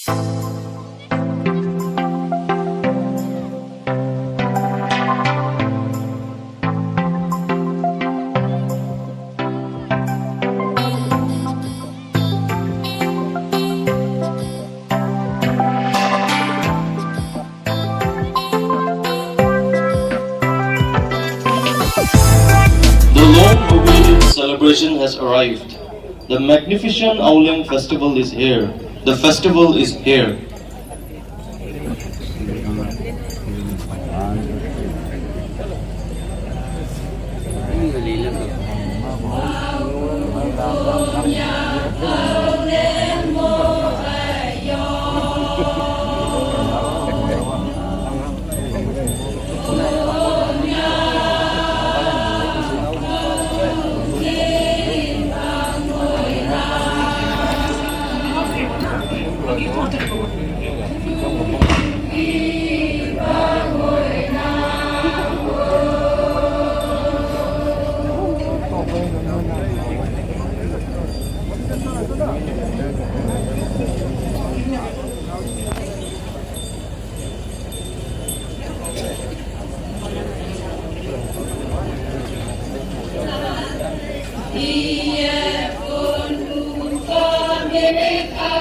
The long-awaited celebration has arrived. The magnificent AOLEANG festival is here. The festival is here.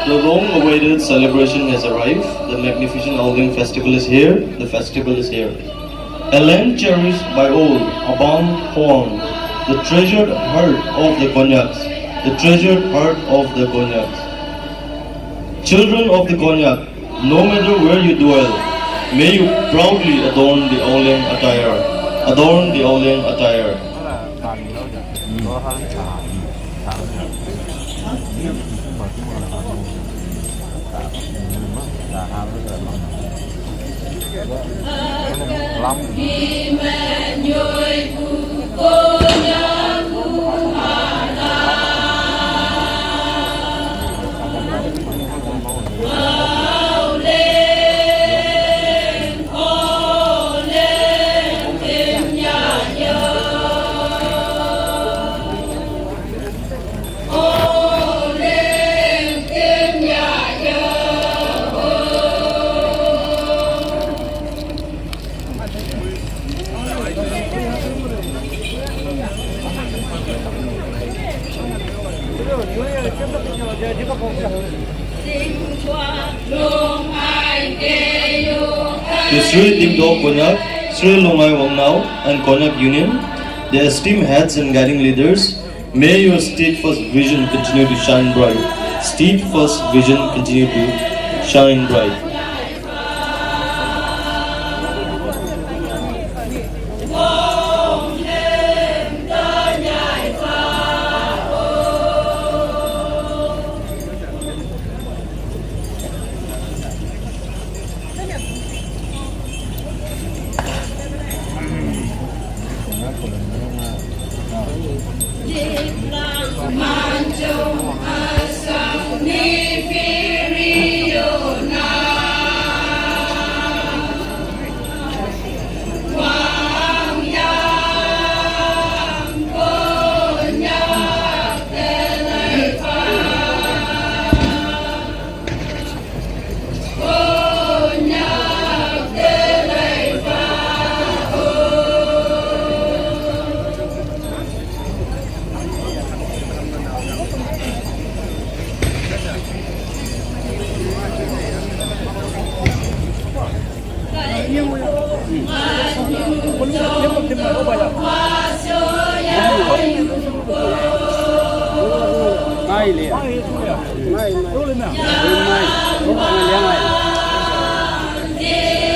The long-awaited celebration has arrived. The magnificent AOLEANG festival is here. The festival is here. A land cherished by all, Abang Huang, the treasured heart of the Konyaks, the treasured heart of the Konyaks. Children of the Konyak, no matter where you dwell, may you proudly adorn the AOLEANG attire. Adorn the AOLEANG attire. To Sri-THE Konyak, Sri Longai Wangnau and Konyak Union, the esteemed heads and guiding leaders, may your steadfast vision continue to shine bright. Steadfast vision continue to shine bright.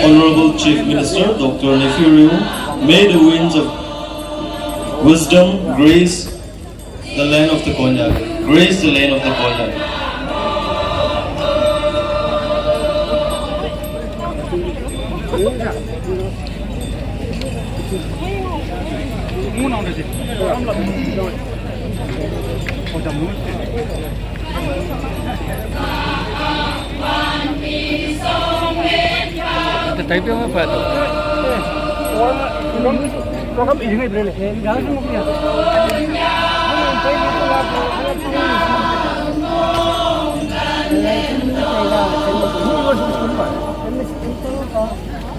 Honorable Chief Minister Dr. Nefiru, may the winds of wisdom grace the land of the Konyak. Grace the land of the Konyak. Type apa tu? Program ini boleh. Jangan semua punya. Ito